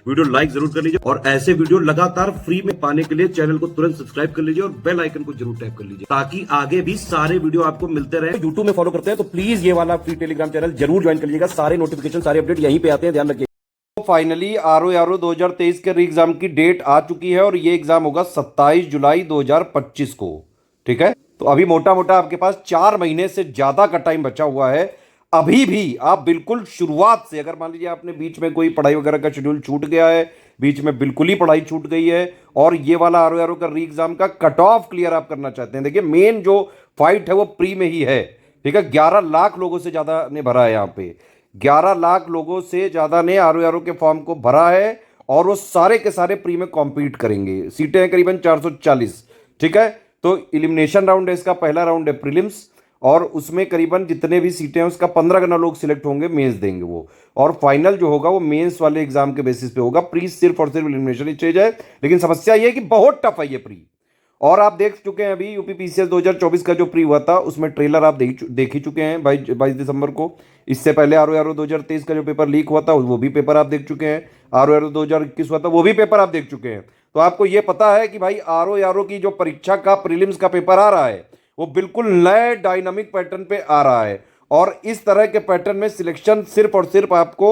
Video like जरूर कर लीजिए और ऐसे वीडियो लगातार फ्री में पाने के लिए चैनल को तुरंत सब्सक्राइब कर लीजिए और बेल आइकन को जरूर टैप कर लीजिए ताकि आगे भी सारे वीडियो आपको मिलते रहे। यूट्यूब में फॉलो करते हैं तो प्लीज ये वाला फ्री टेलीग्राम चैनल जरूर ज्वाइन कर लीजिएगा। सारे नोटिफिकेशन सारे अपडेट यहीं पे आते हैं, ध्यान रखिए। फाइनली आरओ 2023 के री एग्जाम की डेट आ चुकी है और ये एग्जाम होगा 27 जुलाई 2025 को। ठीक है, तो अभी मोटा मोटा आपके पास 4 महीने से ज्यादा का टाइम बचा हुआ है। अभी भी आप बिल्कुल शुरुआत से, अगर मान लीजिए आपने बीच में कोई पढ़ाई वगैरह का शेड्यूल छूट गया है, बीच में बिल्कुल ही पढ़ाई छूट गई है और ये वाला आरओ का री एग्जाम का कट ऑफ क्लियर आप करना चाहते हैं, देखिए मेन जो फाइट है वो प्री में ही है। ठीक है, 11 लाख लोगों से ज्यादा ने भरा है, यहाँ पे 11 लाख लोगों से ज्यादा ने आरओ के फॉर्म को भरा है और वो सारे के सारे प्री में कॉम्पीट करेंगे। सीटें हैं करीबन 440। ठीक है, तो एलिमिनेशन राउंड है, इसका पहला राउंड है प्रीलिम्स और उसमें करीबन जितने भी सीटें हैं उसका 15 गना लोग सिलेक्ट होंगे, मेंस देंगे वो, और फाइनल जो होगा वो मेंस वाले एग्जाम के बेसिस पे होगा। प्री सिर्फ और सिर्फ एलिमिनेशन स्टेज है, लेकिन समस्या ये है कि बहुत टफ है ये प्री। और आप देख चुके हैं अभी यूपी पीसीएस 2024 का जो प्री हुआ था उसमें ट्रेलर आप देख ही चुके हैं 22 दिसंबर को। इससे पहले आरओ 2023 का जो पेपर लीक हुआ था वो भी पेपर आप देख चुके हैं। आरओ 2021 हुआ था वो भी पेपर आप देख चुके हैं। तो आपको ये पता है कि भाई आरओ की जो परीक्षा का प्रीलिम्स का पेपर आ रहा है वो बिल्कुल नए डायनामिक पैटर्न पे आ रहा है और इस तरह के पैटर्न में सिलेक्शन सिर्फ और सिर्फ आपको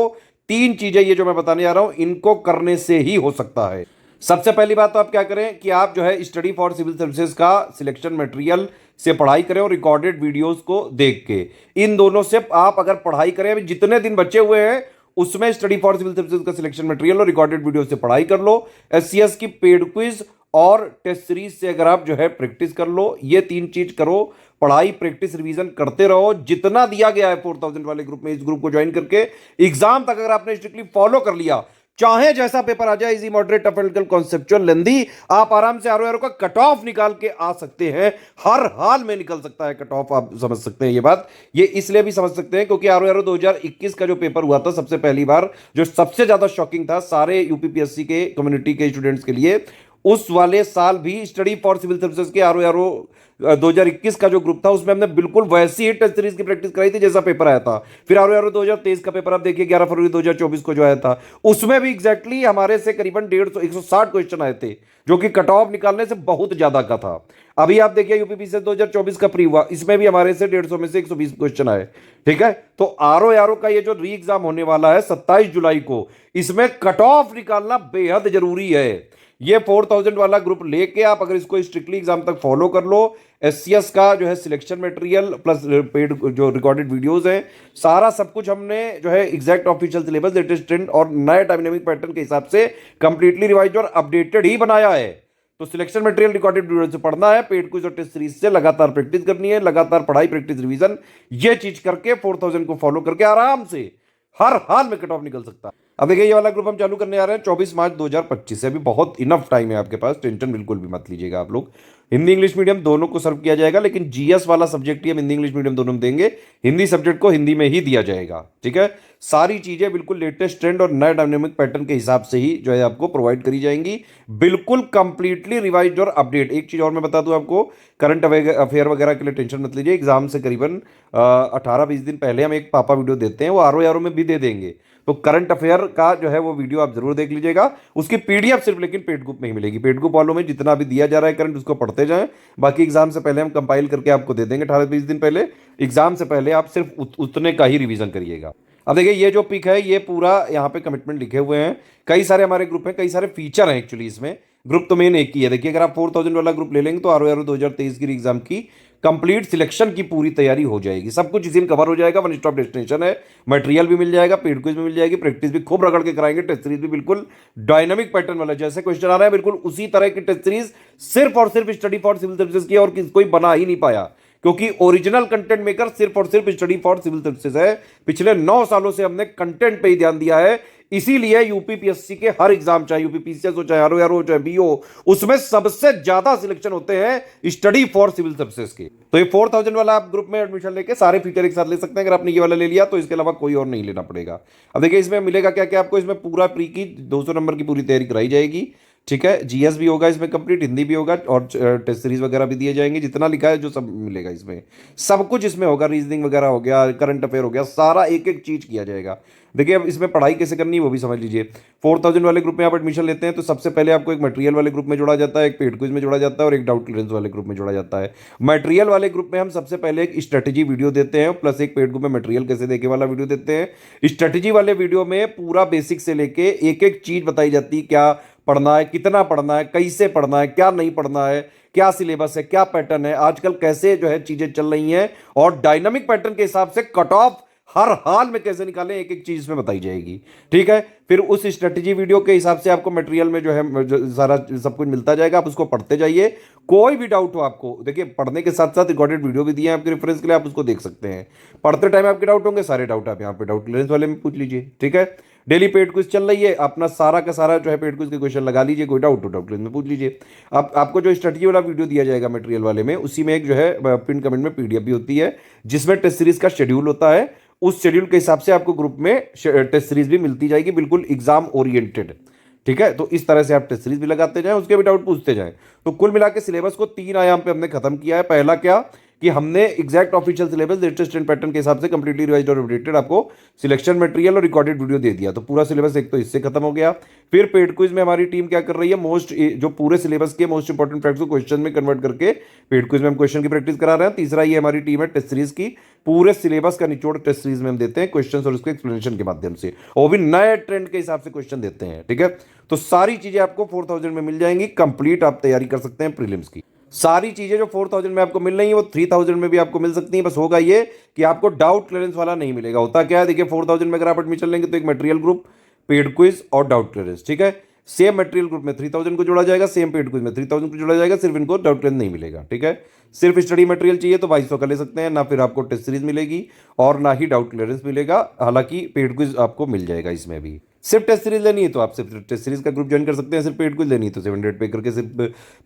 3 चीजें, ये जो मैं बताने जा रहा हूं, इनको करने से ही हो सकता है। सबसे पहली बात तो आप क्या करें कि आप जो है स्टडी फॉर सिविल सर्विसेज का सिलेक्शन मटेरियल से पढ़ाई करें और रिकॉर्डेड वीडियोस को देख के। इन दोनों से आप अगर पढ़ाई करें, अभी जितने दिन बचे हुए हैं उसमें स्टडी फॉर सिविल सर्विसेज का सिलेक्शन मटेरियल और रिकॉर्डेड वीडियो से पढ़ाई कर लो। एससीएस की पेड क्विज और टेस्ट सीरीज से अगर आप जो है प्रैक्टिस कर लो। ये 3 चीज करो, पढ़ाई प्रैक्टिस रिवीजन करते रहो। जितना दिया गया है 4000 वाले ग्रुप में, इस ग्रुप को ज्वाइन करके एग्जाम तक अगर आपने स्ट्रिक्टली फॉलो कर लिया, चाहे जैसा पेपर आ जाए, easy moderate tough and conceptual lengthy, आप आराम से आरओ का कट ऑफ निकाल के आ सकते हैं। हर हाल में निकल सकता है कट ऑफ, आप समझ सकते हैं ये बात। ये इसलिए भी समझ सकते हैं क्योंकि आरओ 2021 का जो पेपर हुआ था सबसे पहली बार, जो सबसे ज्यादा शॉकिंग था सारे यूपीपीएससी के कम्युनिटी के स्टूडेंट्स के लिए, उस वाले साल भी स्टडी फॉर सिविल सर्विसेज के आरओ 2021 का जो ग्रुप था उसमें हमने बिल्कुल वैसी ही टेस्ट सीरीज की प्रैक्टिस कराई थी जैसा पेपर आया था। फिर आरओ 2023 का पेपर आप देखिए 11 फरवरी 2024 को जो आया था, उसमें भी एग्जैक्टली हमारे से करीबन 160 क्वेश्चन आए थे, जो कि कट ऑफ निकालने से बहुत ज्यादा का था। अभी आप देखिए यूपीपीसीएस 2024 का प्री हुआ, इसमें भी हमारे से 150 में से 120 क्वेश्चन आए। ठीक है, तो आरओ का ये जो री एग्जाम होने वाला है 27 जुलाई को, इसमें कट ऑफ निकालना बेहद जरूरी है। ये 4000 वाला ग्रुप लेके आप अगर इसको स्ट्रिक्टली एग्जाम तक फॉलो कर लो, एससीएस का जो है सिलेक्शन मटेरियल प्लस पेड जो रिकॉर्डेड वीडियोस हैं, सारा सब कुछ हमने जो है exact official syllabus, latest trend और नए डायनामिक पैटर्न के हिसाब से कंप्लीटली रिवाइज और अपडेटेड ही बनाया है। तो सिलेक्शन मटेरियल रिकॉर्डेड वीडियो से पढ़ना है, पेड क्विज और टेस्ट सीरीज से लगातार प्रैक्टिस करनी है, लगातार पढ़ाई प्रैक्टिस रिवीजन, ये चीज करके 4000 को फॉलो करके आराम से हर हाल में कट ऑफ निकल सकता है। अब देखिए ये वाला ग्रुप हम चालू करने आ रहे हैं 24 मार्च 2025 से। अभी बहुत इनफ टाइम है आपके पास, टेंशन बिल्कुल भी मत लीजिएगा आप लोग। हिंदी इंग्लिश मीडियम दोनों को सर्व किया जाएगा, लेकिन जीएस वाला सब्जेक्ट ही हम हिंदी इंग्लिश मीडियम दोनों में देंगे, हिंदी सब्जेक्ट को हिंदी में ही दिया जाएगा। ठीक है, सारी चीजें बिल्कुल लेटेस्ट ट्रेंड और नए डायनामिक पैटर्न के हिसाब से ही जो है आपको प्रोवाइड करी जाएंगी, बिल्कुल कंप्लीटली रिवाइज्ड और अपडेट। एक चीज और मैं बता दूं आपको, करंट अफेयर वगैरह के लिए टेंशन मत लीजिए। एग्जाम से करीबन 18-20 दिन पहले हम एक पापा वीडियो देते हैं, वो आरओ में भी दे देंगे। तो करंट अफेयर का जो है वो वीडियो आप जरूर देख लीजिएगा। उसकी पीडीएफ सिर्फ लेकिन पेड ग्रुप में ही मिलेगी। पेड ग्रुप वालों में जितना भी दिया जा रहा है करंट, उसको पढ़ते जाएं। बाकी एग्जाम से पहले हम कंपाइल करके आपको दे देंगे 18-20 दिन पहले। एग्जाम से पहले आप सिर्फ उतने का ही रिवीजन करिएगा। अब देखिए ये जो पिक है ये पूरा यहाँ पे कमिटमेंट लिखे हुए हैं। कई सारे हमारे ग्रुप हैं, कई सारे फीचर हैं एक्चुअली इसमें। ग्रुप तो मेन एक ही है। देखिए अगर आप 4000 वाला ग्रुप ले लेंगे तो आरओ 2023 की एग्जाम की कंप्लीट सिलेक्शन की पूरी तैयारी हो जाएगी। सब कुछ इसी में कवर हो जाएगा, वन स्टॉप डेस्टिनेशन है। मटेरियल भी मिल जाएगा, पेड क्विज भी मिल जाएगी, प्रैक्टिस भी खूब रगड़ के कराएंगे, टेस्ट सीरीज भी बिल्कुल डायनामिक पैटर्न वाला, जैसे क्वेश्चन आ रहा है बिल्कुल उसी तरह की टेस्ट सीरीज सिर्फ और सिर्फ स्टडी फॉर सिविल सर्विसेज की, और कोई बना ही नहीं पाया, क्योंकि ओरिजिनल कंटेंट मेकर सिर्फ और सिर्फ स्टडी फॉर सिविल सर्विसेज है। पिछले 9 सालों से हमने कंटेंट पे ही ध्यान दिया है, इसीलिए यूपीपीएससी के हर एग्जाम, चाहे यूपीपीसीएस हो, चाहे आरओ हो, चाहे बीओ, उसमें सबसे ज्यादा सिलेक्शन होते हैं स्टडी फॉर सिविल सर्विसेज के। तो ये 4000 वाला आप ग्रुप में एडमिशन लेके सारे फीचर एक साथ ले सकते हैं। अगर आपने ये वाला ले लिया तो इसके अलावा कोई और नहीं लेना पड़ेगा। अब देखिए इसमें मिलेगा क्या क्या आपको। इसमें पूरा प्री की 200 नंबर की पूरी तैयारी कराई जाएगी, ठीक है। जीएस भी होगा इसमें कंप्लीट, हिंदी भी होगा और टेस्ट सीरीज वगैरह भी दिए जाएंगे, जितना लिखा है जो सब मिलेगा इसमें, सब कुछ इसमें होगा। रीजनिंग वगैरह हो गया, करंट अफेयर हो गया, सारा एक एक चीज किया जाएगा। देखिए अब इसमें पढ़ाई कैसे करनी है वो भी समझ लीजिए। 4000 वाले ग्रुप में आप एडमिशन लेते हैं तो सबसे पहले आपको एक मटेरियल वाले ग्रुप में जोड़ा जाता है, एक पेड क्विज में जोड़ा जाता है और एक डाउट क्लियरेंस वाले ग्रुप में जोड़ा जाता है। मटेरियल वाले ग्रुप में हम सबसे पहले एक स्ट्रेटेजी वीडियो देते हैं प्लस एक पेड ग्रुप में मटेरियल कैसे देखे वाला वीडियो देते हैं। स्ट्रेटेजी वाले वीडियो में पूरा बेसिक से लेके एक एक चीज बताई जाती है, क्या पढ़ना है, कितना पढ़ना है, कैसे पढ़ना है, क्या नहीं पढ़ना है, क्या सिलेबस है, क्या पैटर्न है, आजकल कैसे जो है चीजें चल रही हैं और डायनामिक पैटर्न के हिसाब से कट ऑफ हर हाल में कैसे निकालें, एक एक चीज इसमें बताई जाएगी। ठीक है, फिर उस स्ट्रेटेजी वीडियो के हिसाब से आपको मटेरियल में जो है सारा सब कुछ मिलता जाएगा, आप उसको पढ़ते जाइए। कोई भी डाउट हो आपको, देखिए पढ़ने के साथ साथ रिकॉर्डेड वीडियो भी दिए हैं आपके रेफरेंस के लिए, आप उसको देख सकते हैं। पढ़ते टाइम आपके डाउट होंगे, सारे डाउट आप यहाँ पे डाउट क्लियरेंस वाले में पूछ लीजिए। ठीक है, डेली पेड क्विज चल रही है, अपना सारा का सारा जो है पेड क्विज के क्वेश्चन लगा लीजिए, कोई डाउट हो डाउट क्लियरेंस में पूछ लीजिए। अब आपको जो स्ट्रेटजी वाला वीडियो दिया जाएगा मटेरियल वाले में, उसी में एक जो है पिन कमेंट में पीडीएफ भी होती है जिसमें टेस्ट सीरीज का शेड्यूल होता है। उस शेड्यूल के हिसाब से आपको ग्रुप में टेस्ट सीरीज भी मिलती जाएगी, बिल्कुल एग्जाम ओरिएंटेड। ठीक है, तो इस तरह से आप टेस्ट सीरीज भी लगाते जाएं, उसके भी डाउट पूछते जाएं। तो कुल मिला के सिलेबस को 3 आयाम पे हमने खत्म किया है। पहला क्या कि हमने exact official syllabus latest and pattern के हिसाब से कंप्लीटली रिवाइज्ड और अपडेटेड आपको सिलेक्शन मटेरियल और रिकॉर्डेड वीडियो दे दिया, तो पूरा सिलेबस एक तो इससे खत्म हो गया। फिर पेड क्विज में हमारी टीम क्या कर रही है, जो पूरे सिलेबस के मोस्ट इंपॉर्टेंट फैक्ट्स को क्वेश्चन में कन्वर्ट करके पेड क्विज में हम क्वेश्चन की प्रैक्टिस करा रहे हैं। तीसरा ये हमारी टीम है टेस्ट सीरीज की, पूरे सिलेबस का निचोड़ टेस्ट सीरीज में हम देते हैं क्वेश्चन और उसके एक्सप्लेनेशन के माध्यम से, और भी नए ट्रेंड के हिसाब से क्वेश्चन देते हैं। ठीक है, तो सारी चीजें आपको 4000 में मिल जाएंगी, कंप्लीट आप तैयारी कर सकते हैं प्रीलिम्स की। सारी चीजें जो 4000 में आपको मिल रही है वो 3000 में भी आपको मिल सकती हैं। बस होगा ये कि आपको डाउट क्लियरेंस वाला नहीं मिलेगा। होता क्या है, देखिए 4000 में अगर आप एडमिशन लेंगे तो एक मटेरियल ग्रुप, पेड क्विज और डाउट क्लियरेंस। ठीक है, सेम मटेरियल ग्रुप में 3000 को जोड़ा जाएगा, सेम पेड क्विज में 3000 को जोड़ा जाएगा, सिर्फ इनको डाउट क्लियरेंस नहीं मिलेगा। ठीक है, सिर्फ स्टडी मटेरियल चाहिए तो 2200 का ले सकते हैं, ना फिर आपको टेस्ट सीरीज मिलेगी और ना ही डाउट क्लियरेंस मिलेगा। हालांकि पेड क्विज आपको मिल जाएगा इसमें भी। सिर्फ टेस्ट सीरीज लेनी है तो आप सिर्फ टेस्ट सीरीज का ग्रुप ज्वाइन कर सकते हैं, सिर्फ पेड क्विज लेनी है तो 700 पे करके सिर्फ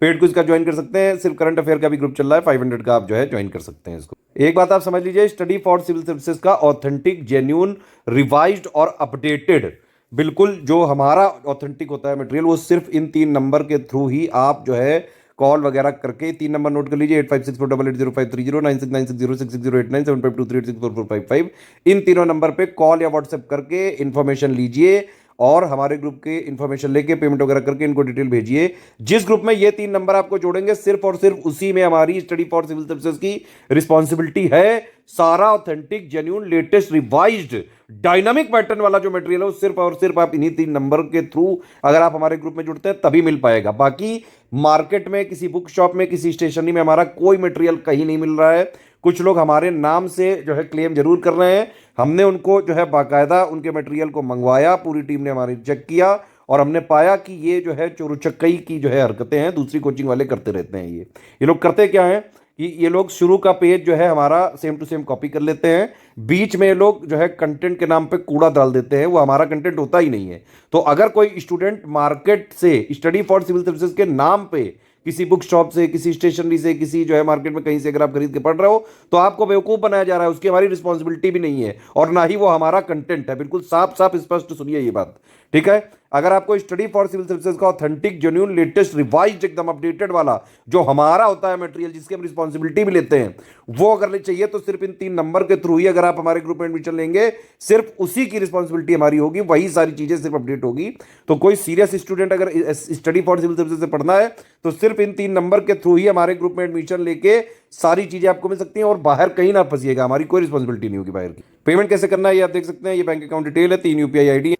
पेड क्विज का ज्वाइन कर सकते हैं। सिर्फ करंट अफेयर का भी ग्रुप चल रहा है, 500 का आप जो है ज्वाइन कर सकते हैं इसको। एक बात आप समझ लीजिए, स्टडी फॉर सिविल सर्विसेज का ऑथेंटिक, जेन्यून, रिवाइज्ड और अपडेटेड, बिल्कुल जो हमारा ऑथेंटिक होता है मटेरियल, वो सिर्फ इन 3 नंबर के थ्रू ही आप जो है कॉल वगैरह करके 3 नंबर नोट कर लीजिए, 8564880530, 9696066089, 7523864455। इन तीनों नंबर पे कॉल या व्हाट्सएप करके इन्फॉर्मेशन लीजिए और हमारे ग्रुप के इन्फॉर्मेशन लेके पेमेंट वगैरह करके इनको डिटेल भेजिए। जिस ग्रुप में ये 3 नंबर आपको जोड़ेंगे, सिर्फ और सिर्फ उसी में हमारी स्टडी फॉर सिविल सर्विसेज की रिस्पॉन्सिबिलिटी है। सारा authentic, genuine, latest, revised, dynamic pattern वाला जो मटेरियल है वो सिर्फ और सिर्फ आप इन्हीं 3 नंबर के थ्रू अगर आप हमारे ग्रुप में जुड़ते हैं तभी मिल पाएगा। बाकी मार्केट में, किसी बुक शॉप में, किसी स्टेशनरी में हमारा कोई मटेरियल कहीं नहीं मिल रहा है। कुछ लोग हमारे नाम से जो है क्लेम जरूर कर रहे हैं, हमने उनको जो है बाकायदा उनके मटेरियल को मंगवाया, पूरी टीम ने हमारी चेक किया और हमने पाया कि ये जो है चोरुचक्कई की जो है हरकतें हैं, दूसरी कोचिंग वाले करते रहते हैं। ये लोग करते क्या है कि ये लोग शुरू का पेज जो है हमारा सेम टू सेम कॉपी कर लेते हैं, बीच में ये लोग जो है कंटेंट के नाम पे कूड़ा डाल देते हैं, वो हमारा कंटेंट होता ही नहीं है। तो अगर कोई स्टूडेंट मार्केट से स्टडी फॉर सिविल सर्विसेज के नाम पे किसी बुक शॉप से, किसी स्टेशनरी से, किसी जो है मार्केट में कहीं से अगर आप खरीद के पढ़ रहे हो तो आपको बेवकूफ बनाया जा रहा है, उसकी हमारी रिस्पॉन्सिबिलिटी भी नहीं है और ना ही वो हमारा कंटेंट है। बिल्कुल साफ साफ स्पष्ट सुनिए ये बात। ठीक है, अगर आपको स्टडी फॉर सिविल सर्विसेज का ऑथेंटिक, जेन्युइन, लेटेस्ट, रिवाइज्ड, एकदम अपडेटेड वाला जो हमारा होता है मटेरियल, जिसकी हम रिस्पॉन्सिबिलिटी भी लेते हैं, वो अगर चाहिए तो सिर्फ इन 3 नंबर के थ्रू ही अगर आप हमारे ग्रुप में एडमिशन लेंगे, सिर्फ उसी की रिस्पॉन्सिबिलिटी हमारी होगी, वही सारी चीजें सिर्फ अपडेट होगी। तो कोई सीरियस स्टूडेंट अगर स्टडी फॉर सिविल सर्विसेज से पढ़ना है तो सिर्फ इन 3 नंबर के थ्रू ही हमारे ग्रुप में एडमिशन लेके सारी चीजें आपको मिल सकती हैं और बाहर कहीं ना फंसिएगा, हमारी कोई रिस्पॉन्सिबिलिटी नहीं होगी बाहर की। पेमेंट कैसे करना है ये आप देख सकते हैं, ये बैंक अकाउंट डिटेल है, 3 यूपीआई आईडी है,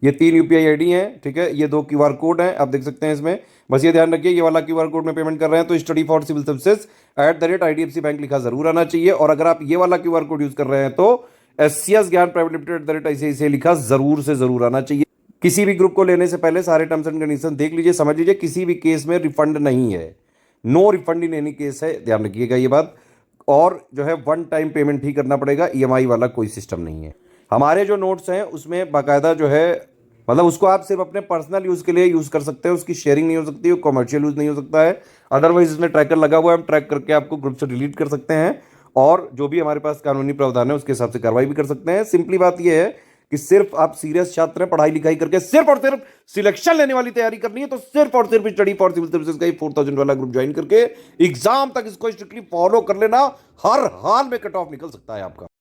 ये 3 यूपीआई आईडी है। ठीक है, ये 2 क्यूआर कोड हैं, आप देख सकते हैं इसमें। बस ये ध्यान रखिए, ये वाला क्यूआर कोड में पेमेंट कर रहे हैं तो study for civil services @IDFC bank लिखा जरूर आना चाहिए, और अगर आप ये वाला क्यूआर कोड यूज कर रहे हैं तो SCS ज्ञान प्राइवेट लिमिटेड @ICICI लिखा जरूर से जरूर आना चाहिए। किसी भी ग्रुप को लेने से पहले सारे टर्म्स एंड कंडीशन देख लीजिए, समझ लीजिए, किसी भी केस में रिफंड नहीं है, no refund in any case है, ध्यान रखिएगा ये बात। और जो है 1 टाइम पेमेंट ही करना पड़ेगा, EMI वाला कोई सिस्टम नहीं है। हमारे जो नोट्स हैं उसमें बाकायदा जो है, मतलब उसको आप सिर्फ अपने पर्सनल यूज के लिए यूज कर सकते हैं, उसकी शेयरिंग नहीं हो सकती, वो कमर्शियल यूज नहीं हो सकता है। अदरवाइज इसमें ट्रैकर लगा हुआ है, हम ट्रैक करके आपको ग्रुप से डिलीट कर सकते हैं और जो भी हमारे पास कानूनी प्रावधान है उसके हिसाब से कार्रवाई भी कर सकते हैं। सिंपली बात यह है कि सिर्फ आप सीरियस छात्र हैं, पढ़ाई लिखाई करके सिर्फ और सिर्फ सिलेक्शन लेने वाली तैयारी करनी है, तो सिर्फ और सिर्फ स्टडी फॉर सिविल सर्विसेज का 4000 वाला ग्रुप ज्वाइन करके एग्जाम तक इसको स्ट्रिक्टली फॉलो कर लेना। हर हाल में कट ऑफ निकल सकता है आपका।